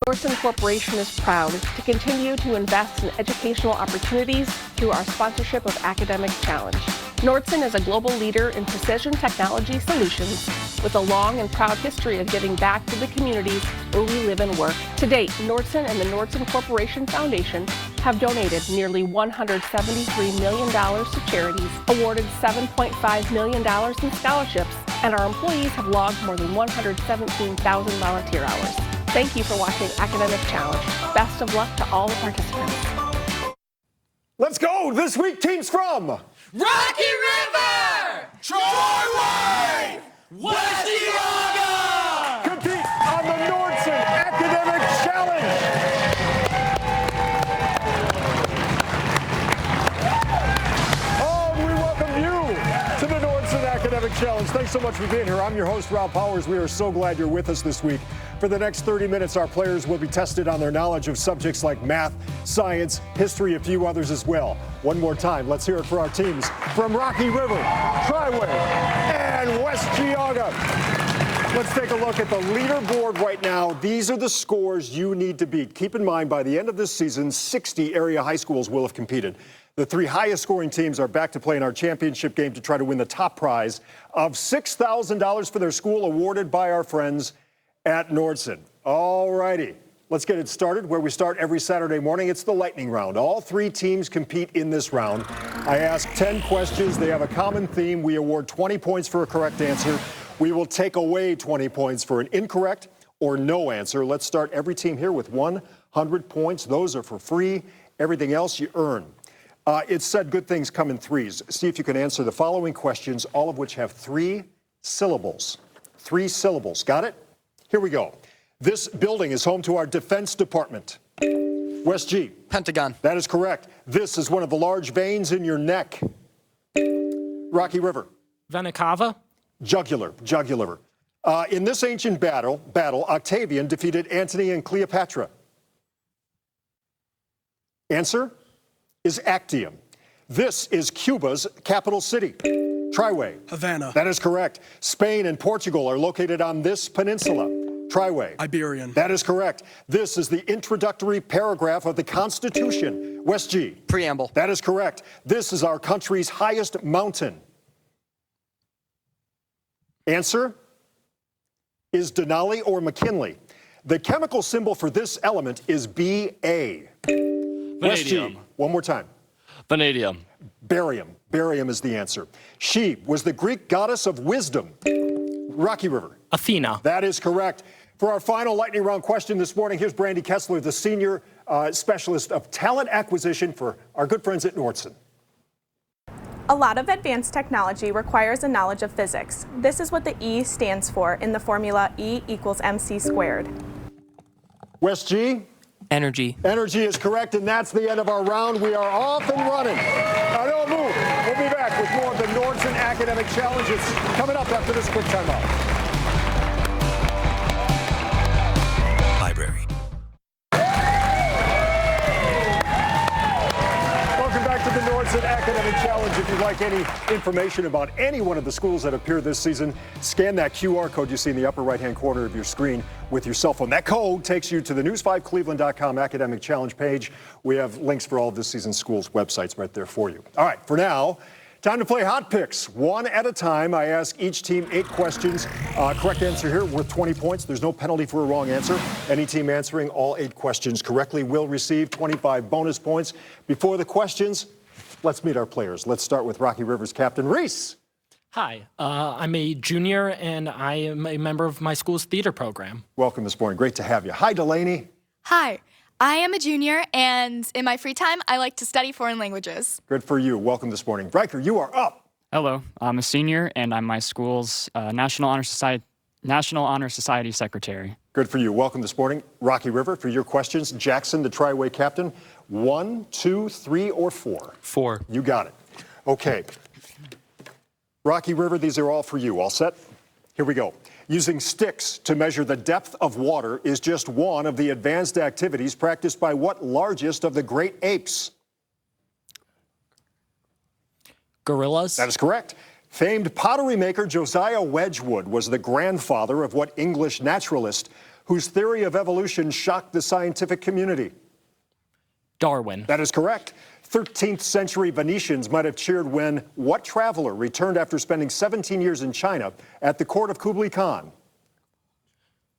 Nordson Corporation is proud to continue to invest in educational opportunities through our sponsorship of Academic Challenge. Nordson is a global leader in precision technology solutions with a long and proud history of giving back to the communities where we live and work. To date, Nordson and the Nordson Corporation Foundation have donated nearly $173 million to charities, awarded $7.5 million in scholarships, and our employees have logged more than 117,000 volunteer hours. Thank you for watching Academic Challenge. Best of luck to all the participants. Let's go! This week, teams from Rocky River, Triway, West Geauga. Compete on the Nordson Academic Challenge. Oh, we welcome you to the Nordson Academic Challenge. Thanks so much for being here. I'm your host, Rob Powers. We are so glad you're with us this week. For the next 30 minutes, our players will be tested on their knowledge of subjects like math, science, history, a few others as well. One more time, let's hear it for our teams from Rocky River, Triway, and West Geauga. Let's take a look at the leaderboard right now. These are the scores you need to beat. Keep in mind, by the end of this season, 60 area high schools will have competed. The three highest scoring teams are back to play in our championship game to try to win the top prize of $6,000 for their school, awarded by our friends at Nordson. All righty, let's get it started where we start every Saturday morning. It's the lightning round. All three teams compete in this round. I ask 10 questions. They have a common theme. We award 20 points for a correct answer. We will take away 20 points for an incorrect or no answer. Let's start every team here with 100 points. Those are for free. Everything else you earn. It's said good things come in threes. See if you can answer the following questions, all of which have 3 syllables. 3 syllables. Got it? Here we go. This building is home to our Defense Department. West G. Pentagon. That is correct. This is one of the large veins in your neck. Rocky River. Vena cava. Jugular. In this ancient battle, Octavian defeated Antony and Cleopatra. Answer is Actium. This is Cuba's capital city. Triway. Havana. That is correct. Spain and Portugal are located on this peninsula. Triway. Iberian. That is correct. This is the introductory paragraph of the Constitution. West G. Preamble. That is correct. This is our country's highest mountain. Answer is Denali or McKinley. The chemical symbol for this element is Ba. West G. One more time. Vanadium. Barium. Barium is the answer. She was the Greek goddess of wisdom. Rocky River. Athena. That is correct. For our final lightning round question this morning, here's Brandy Kessler, the senior specialist of talent acquisition for our good friends at Nordson. A lot of advanced technology requires a knowledge of physics. This is what the E stands for in the formula E equals MC squared. West G. Energy. Energy is correct, and that's the end of our round. We are off and running. Now, don't move. We'll be back with more of the Nordson Academic Challenges coming up after this quick timeout. Library. Welcome back to the Nordson Academic Challenge. If you'd like any information about any one of the schools that appear this season, scan that QR code you see in the upper right-hand corner of your screen with your cell phone. That code takes you to the news5cleveland.com Academic Challenge page. We have links for all of this season's schools' websites right there for you. All right, for now, time to play Hot Picks. One at a time. I ask each team 8 questions. Correct answer here worth 20 points. There's no penalty for a wrong answer. Any team answering all 8 questions correctly will receive 25 bonus points. Before the questions, let's meet our players. Let's start with Rocky River's captain, Reese. Hi, I'm a junior and I am a member of my school's theater program. Welcome this morning. Great to have you. Hi, Delaney. Hi, I am a junior and in my free time I like to study foreign languages. Good for you. Welcome this morning. Riker, you are up. Hello, I'm a senior and I'm my school's National Honor Society Secretary. Good for you. Welcome this morning. Rocky River, for your questions. Jackson, the Triway captain. 1, 2, 3, or 4? 4. You got it. Okay. Rocky River, these are all for you. All set? Here we go. Using sticks to measure the depth of water is just one of the advanced activities practiced by what largest of the great apes? Gorillas. That is correct. Famed pottery maker Josiah Wedgwood was the grandfather of what English naturalist whose theory of evolution shocked the scientific community? Darwin. That is correct. 13th century Venetians might have cheered when what traveler returned after spending 17 years in China at the court of Kublai Khan?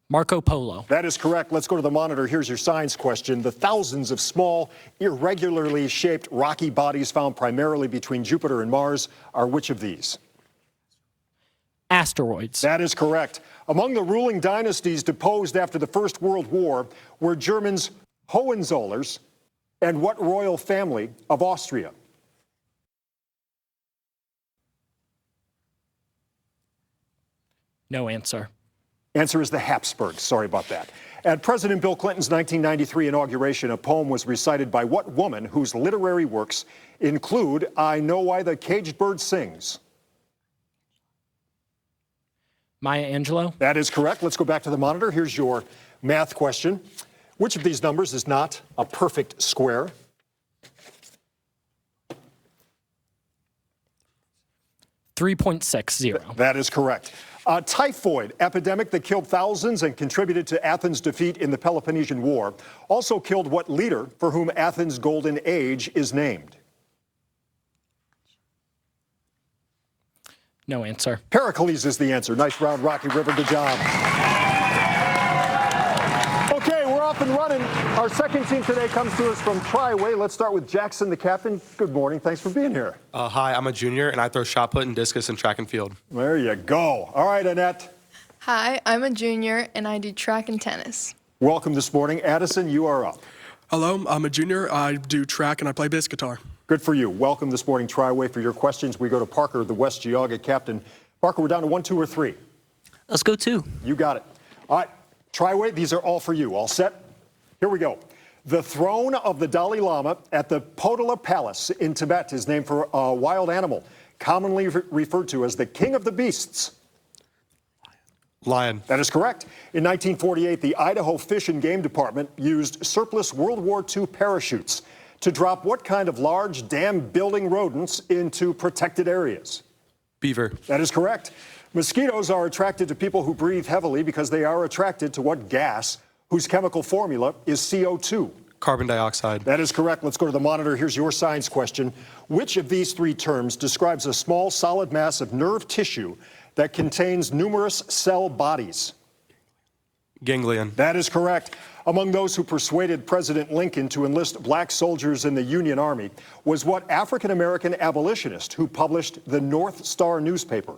Marco Polo. That is correct. Let's go to the monitor. Here's your science question. The thousands of small, irregularly shaped rocky bodies found primarily between Jupiter and Mars are which of these? Asteroids. That is correct. Among the ruling dynasties deposed after the First World War were Germans Hohenzollers and what royal family of Austria? No answer. Answer is the Habsburgs. Sorry about that. At President Bill Clinton's 1993 inauguration, a poem was recited by what woman whose literary works include I Know Why the Caged Bird Sings? Maya Angelou. That is correct. Let's go back to the monitor. Here's your math question. Which of these numbers is not a perfect square? 3.60. That is correct. A typhoid epidemic that killed thousands and contributed to Athens' defeat in the Peloponnesian War also killed what leader for whom Athens' golden age is named? No answer. Pericles is the answer. Nice round, Rocky River. Good job. Okay, we're off and running. Our second team today comes to us from Triway. Let's start with Jackson, the captain. Good morning. Thanks for being here. Hi, I'm a junior, and I throw shot put and discus and track and field. There you go. All right, Annette. Hi, I'm a junior, and I do track and tennis. Welcome this morning. Addison, you are up. Hello, I'm a junior. I do track, and I play bass guitar. Good for you. Welcome this morning, Triway. For your questions, we go to Parker, the West Geauga captain. Parker, we're down to 1, 2, or 3. Let's go 2. You got it. All right, Triway, these are all for you. All set? Here we go. The throne of the Dalai Lama at the Potala Palace in Tibet is named for a wild animal, commonly referred to as the king of the beasts. Lion. That is correct. In 1948, the Idaho Fish and Game Department used surplus World War II parachutes to drop what kind of large dam-building rodents into protected areas? Beaver. That is correct. Mosquitoes are attracted to people who breathe heavily because they are attracted to what gas whose chemical formula is CO2? Carbon dioxide. That is correct. Let's go to the monitor. Here's your science question. Which of these 3 terms describes a small solid mass of nerve tissue that contains numerous cell bodies? Ganglion. That is correct. Among those who persuaded President Lincoln to enlist black soldiers in the Union Army was what African-American abolitionist who published the North Star newspaper?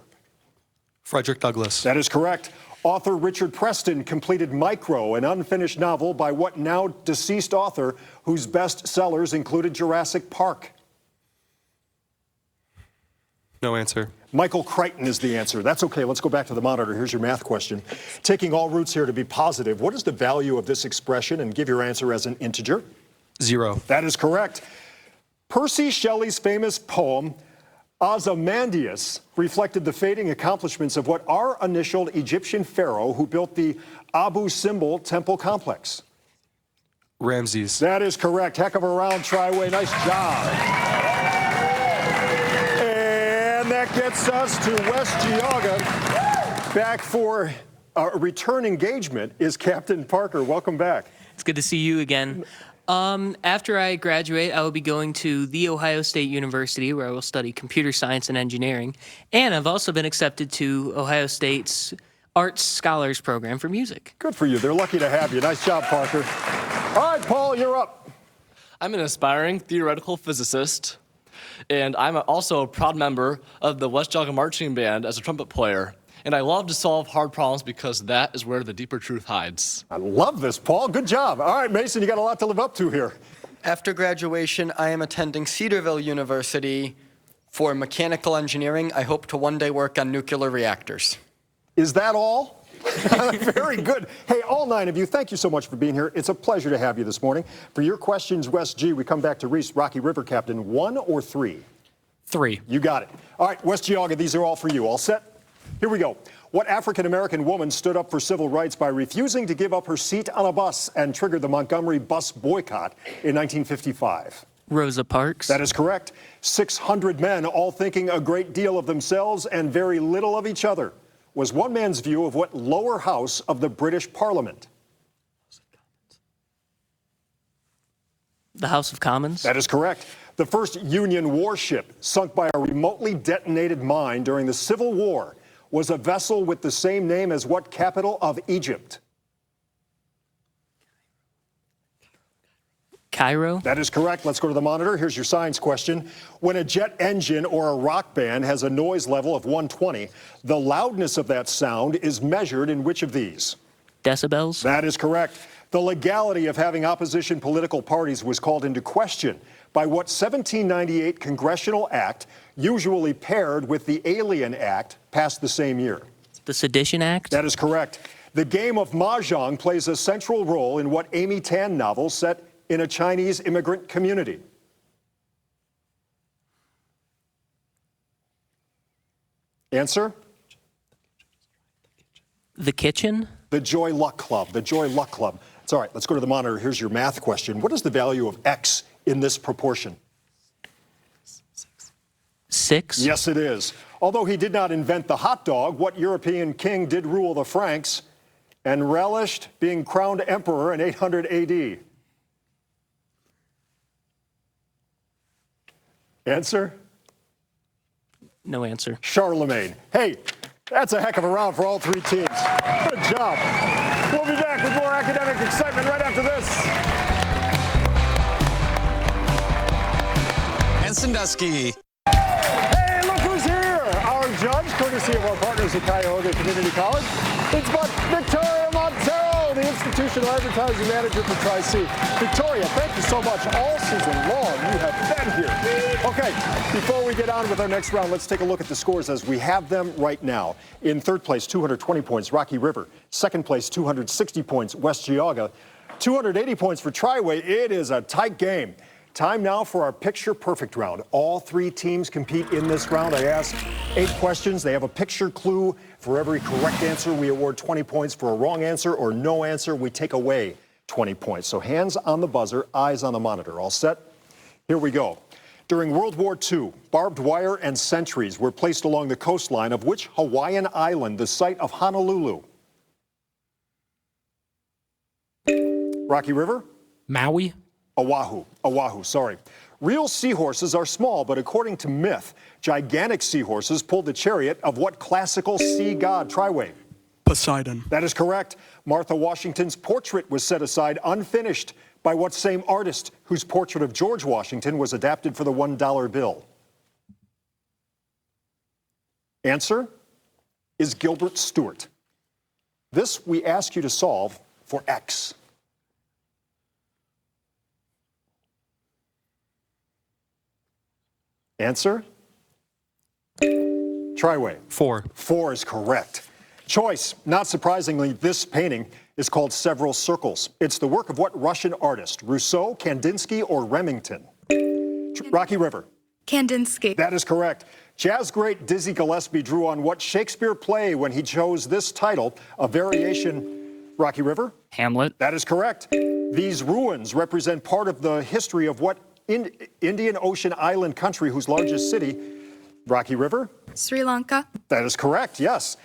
Frederick Douglass. That is correct. Author Richard Preston completed Micro, an unfinished novel by what now deceased author whose best sellers included Jurassic Park? No answer. Michael Crichton is the answer. That's okay. Let's go back to the monitor. Here's your math question. Taking all roots here to be positive, what is the value of this expression? And give your answer as an integer. 0. That is correct. Percy Shelley's famous poem, Ozymandias, reflected the fading accomplishments of what our initialed Egyptian pharaoh who built the Abu Simbel temple complex? Ramses. That is correct. Heck of a round, Triway. Nice job. And that gets us to West Geauga. Back for a return engagement is Captain Parker. Welcome back. It's good to see you again. After I graduate, I will be going to The Ohio State University, where I will study computer science and engineering. And I've also been accepted to Ohio State's Arts Scholars Program for music. Good for you. They're lucky to have you. Nice job, Parker. All right, Paul, you're up. I'm an aspiring theoretical physicist, and I'm also a proud member of the West Geauga Marching Band as a trumpet player. And I love to solve hard problems because that is where the deeper truth hides. I love this, Paul. Good job. All right, Mason, you got a lot to live up to here. After graduation, I am attending Cedarville University for mechanical engineering. I hope to one day work on nuclear reactors. Is that all? Very good. Hey, all 9 of you, thank you so much for being here. It's a pleasure to have you this morning. For your questions, West G, we come back to Reese, Rocky River Captain. 1 or 3? 3. You got it. All right, West Geauga, these are all for you. All set? Here we go. What African-American woman stood up for civil rights by refusing to give up her seat on a bus and triggered the Montgomery bus boycott in 1955? Rosa Parks. That is correct. 600 men, all thinking a great deal of themselves and very little of each other, was one man's view of what lower house of the British Parliament? The House of Commons. That is correct. The first Union warship sunk by a remotely detonated mine during the Civil War was a vessel with the same name as what capital of Egypt? Cairo. That is correct. Let's go to the monitor. Here's your science question. When a jet engine or a rock band has a noise level of 120, the loudness of that sound is measured in which of these? Decibels. That is correct. The legality of having opposition political parties was called into question by what 1798 congressional act, usually paired with the Alien Act, passed the same year? The Sedition Act. That is correct. The game of mahjong plays a central role in what Amy Tan novel set in a Chinese immigrant community? Answer? The Kitchen. The Joy Luck Club. The Joy Luck Club. It's all right. Let's go to the monitor. Here's your math question. What is the value of X in this proportion? 6. Yes, it is. Although he did not invent the hot dog, what European king did rule the Franks and relished being crowned emperor in 800 AD? Answer? No answer. Charlemagne. Hey, that's a heck of a round for all three teams. Good job. We'll be back with more academic excitement right after this. And Sandusky. Hey, look who's here. Our judge, courtesy of our partners at Geauga Community College. It's but Victoria Montero, the institutional advertising manager for Tri-C. Victoria, thank you so much. All season long, you have been here. Okay, before we get on with our next round, let's take a look at the scores as we have them right now. In third place, 220 points, Rocky River. Second place, 260 points, West Geauga. 280 points for Triway. It is a tight game. Time now for our picture perfect round. All three teams compete in this round. I ask 8 questions. They have a picture clue. For every correct answer, we award 20 points. For a wrong answer or no answer, we take away 20 points. So hands on the buzzer, eyes on the monitor. All set? Here we go. During World War II, barbed wire and sentries were placed along the coastline of which Hawaiian island, the site of Honolulu? Rocky River? Maui. Oahu, sorry. Real seahorses are small, but according to myth, gigantic seahorses pulled the chariot of what classical sea god? Triway. Poseidon. That is correct. Martha Washington's portrait was set aside unfinished by what same artist whose portrait of George Washington was adapted for the $1 bill? Answer is Gilbert Stuart. This we ask you to solve for X. Answer? Triway. 4. 4 is correct. Choice. Not surprisingly, this painting is called Several Circles. It's the work of what Russian artist? Rousseau, Kandinsky, or Remington? Rocky River. Kandinsky. That is correct. Jazz great Dizzy Gillespie drew on what Shakespeare play when he chose this title, a variation? Rocky River? Hamlet. That is correct. These ruins represent part of the history of what Indian Ocean island country whose largest city? Rocky River? Sri Lanka. That is correct, yes.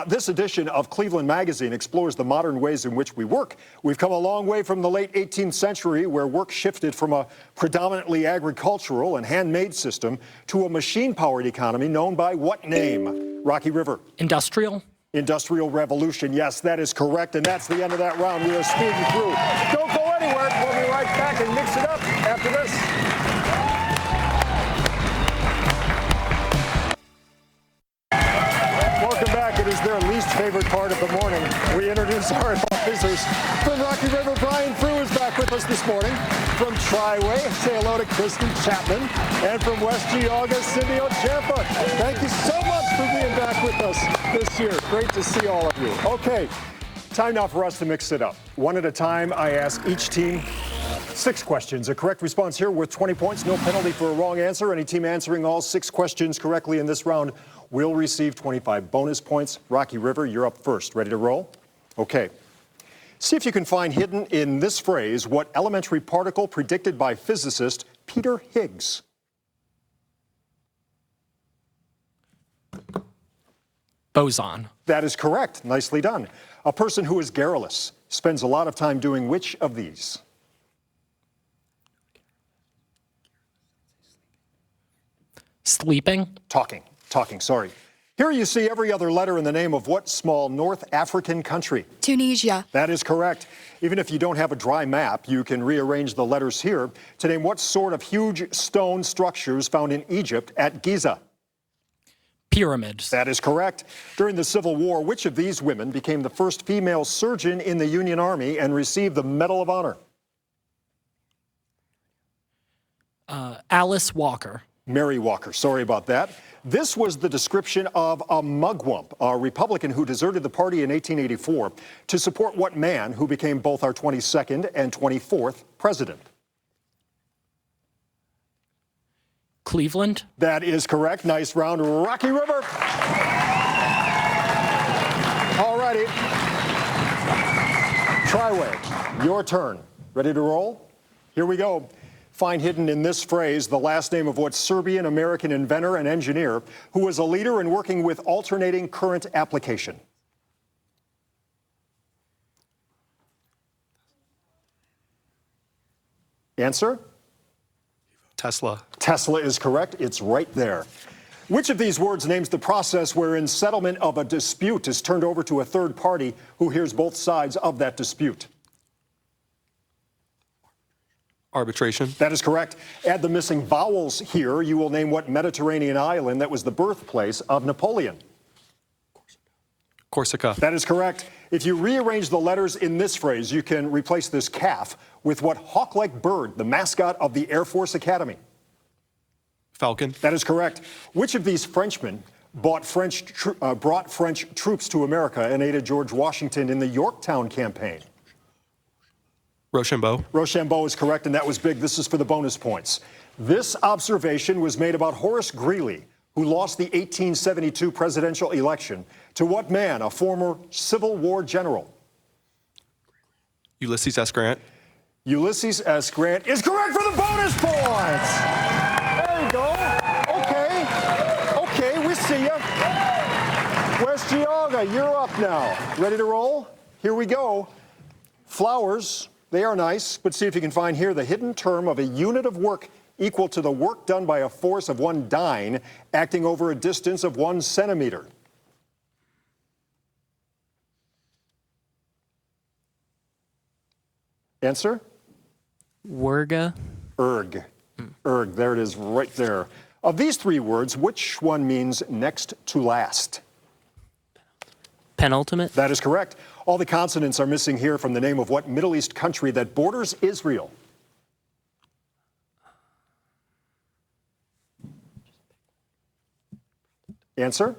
This edition of Cleveland Magazine explores the modern ways in which we work. We've come a long way from the late 18th century, where work shifted from a predominantly agricultural and handmade system to a machine-powered economy known by what name? Rocky River. Industrial. Industrial Revolution. Yes, that is correct, and that's the end of that round. We are speeding through. Don't go anywhere. We'll be right back and mix it up after this. Welcome back. It is their least favorite part of the morning. We introduce our advisors. From Rocky River, Brian Frew is back with us this morning. From Triway, say hello to Kristen Chapman. And from West Geauga, Cindy Ochampa. Thank you so much for being back with us this year. Great to see all of you. Okay, time now for us to mix it up. One at a time, I ask each team 6 questions. A correct response here worth 20 points. No penalty for a wrong answer. Any team answering all 6 questions correctly in this round will receive 25 bonus points. Rocky River, you're up first. Ready to roll? Okay. See if you can find hidden in this phrase what elementary particle predicted by physicist Peter Higgs? Boson. That is correct. Nicely done. A person who is garrulous spends a lot of time doing which of these? Sleeping. Talking, sorry. Here you see every other letter in the name of what small North African country? Tunisia. That is correct. Even if you don't have a dry map, you can rearrange the letters here to name what sort of huge stone structures found in Egypt at Giza. Pyramids. That is correct. During the Civil War, which of these women became the first female surgeon in the Union Army and received the Medal of Honor? Alice Walker. Mary Walker, sorry about that. This was the description of a mugwump, a Republican who deserted the party in 1884 to support what man who became both our 22nd and 24th president? Cleveland. That is correct. Nice round. Rocky River. All righty. Triway, your turn. Ready to roll? Here we go. Find hidden in this phrase the last name of what Serbian-American inventor and engineer who was a leader in working with alternating current application? Answer? Tesla. Tesla is correct. It's right there. Which of these words names the process wherein settlement of a dispute is turned over to a third party who hears both sides of that dispute? Arbitration. That is correct. Add the missing vowels here. You will name what Mediterranean island that was the birthplace of Napoleon? Corsica. That is correct. If you rearrange the letters in this phrase, you can replace this calf with what hawk-like bird, the mascot of the Air Force Academy? Falcon. That is correct. Which of these Frenchmen brought French troops to America and aided George Washington in the Yorktown campaign? Rochambeau. Rochambeau is correct, and that was big. This is for the bonus points. This observation was made about Horace Greeley, who lost the 1872 presidential election to what man, a former Civil War general? Ulysses S. Grant. Ulysses S. Grant is correct for the bonus points. There you go. Okay, we see you. West Geauga, you're up now. Ready to roll? Here we go. Flowers, they are nice, but see if you can find here the hidden term of a unit of work equal to the work done by a force of 1 dyne acting over a distance of 1 centimeter. Answer? Werga. Erg. Erg, there it is right there. Of these 3 words, which one means next to last? Penultimate. That is correct. All the consonants are missing here from the name of what Middle East country that borders Israel? Answer?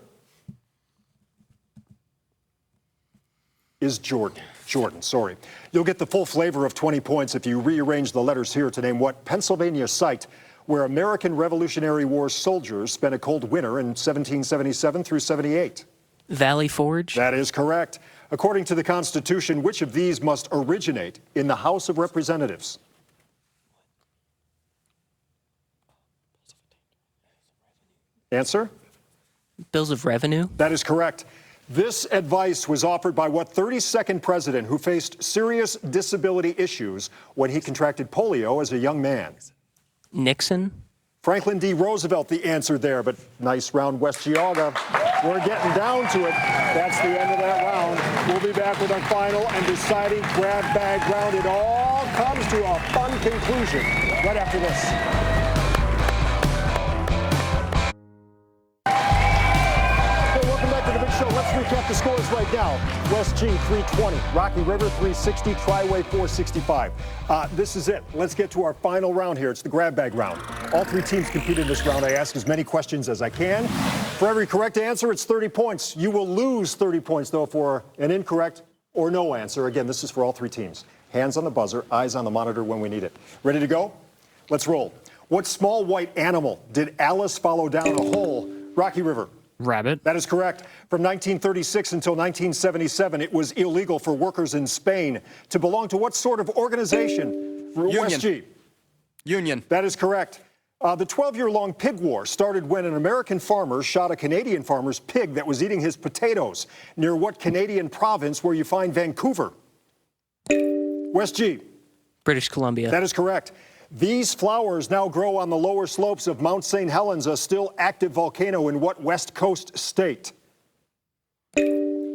Is Jordan. Jordan, sorry. You'll get the full flavor of 20 points if you rearrange the letters here to name what Pennsylvania site where American Revolutionary War soldiers spent a cold winter in 1777 through 78. Valley Forge. That is correct. According to the Constitution, which of these must originate in the House of Representatives? Answer? Bills of Revenue. That is correct. This advice was offered by what 32nd president who faced serious disability issues when he contracted polio as a young man? Nixon. Franklin D. Roosevelt, the answer there, but nice round, West Geauga. We're getting down to it. That's the end of that round. We'll be back with our final and deciding grab bag round. It all comes to a fun conclusion right after this. Let's recap the scores right now. West G 320, Rocky River 360, Triway 465. This is it. Let's get to our final round here. It's the grab bag round. All 3 teams compete in this round. I ask as many questions as I can. For every correct answer, it's 30 points. You will lose 30 points, though, for an incorrect or no answer. Again, this is for all 3 teams. Hands on the buzzer, eyes on the monitor when we need it. Ready to go? Let's roll. What small white animal did Alice follow down a hole? Rocky River. Rabbit. That is correct. From 1936 until 1977, it was illegal for workers in Spain to belong to what sort of organization? Union. G. Union. That is correct. The 12-year-long pig war started when an American farmer shot a Canadian farmer's pig that was eating his potatoes near what Canadian province where you find Vancouver? West G. British Columbia. That is correct. These flowers now grow on the lower slopes of Mount St. Helens, a still active volcano in what West Coast state?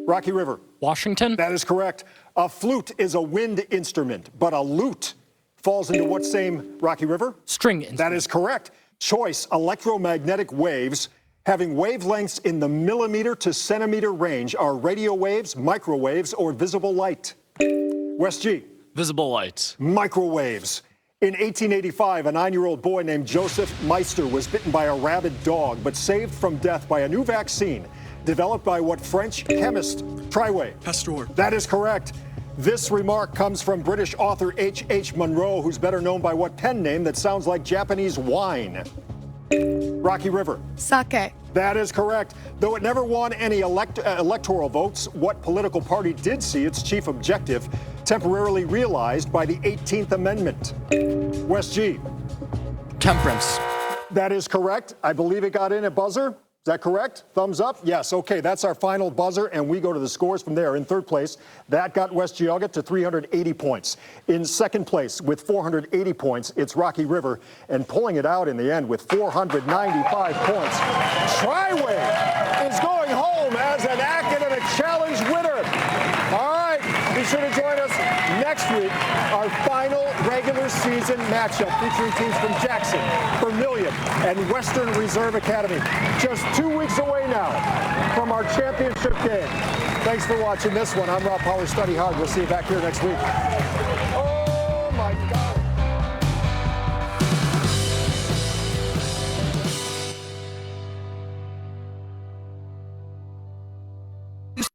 Rocky River. Washington. That is correct. A flute is a wind instrument, but a lute falls into what same Rocky River? String instrument. That is correct. Choice, electromagnetic waves having wavelengths in the millimeter to centimeter range are radio waves, microwaves, or visible light. West G. Visible light. Microwaves. In 1885, a 9-year-old boy named Joseph Meister was bitten by a rabid dog, but saved from death by a new vaccine developed by what French chemist? Triway. Pasteur. That is correct. This remark comes from British author H.H. Munro, who's better known by what pen name that sounds like Japanese wine? Rocky River. Sake. That is correct. Though it never won any electoral votes, what political party did see its chief objective temporarily realized by the 18th Amendment? West G. Temperance. That is correct. I believe it got in a buzzer. Is that correct? Thumbs up? Yes. Okay, that's our final buzzer, and we go to the scores from there. In third place, that got West Geauga to 380 points. In second place, with 480 points, it's Rocky River, and pulling it out in the end with 495 points. Triway is going home as an academic challenge winner. All right, be sure to join us next week, our final regular season matchup featuring teams from Jackson, Vermilion, and Western Reserve Academy. Just 2 weeks away now from our championship game. Thanks for watching this one. I'm Rob Power. Study hard. We'll see you back here next week.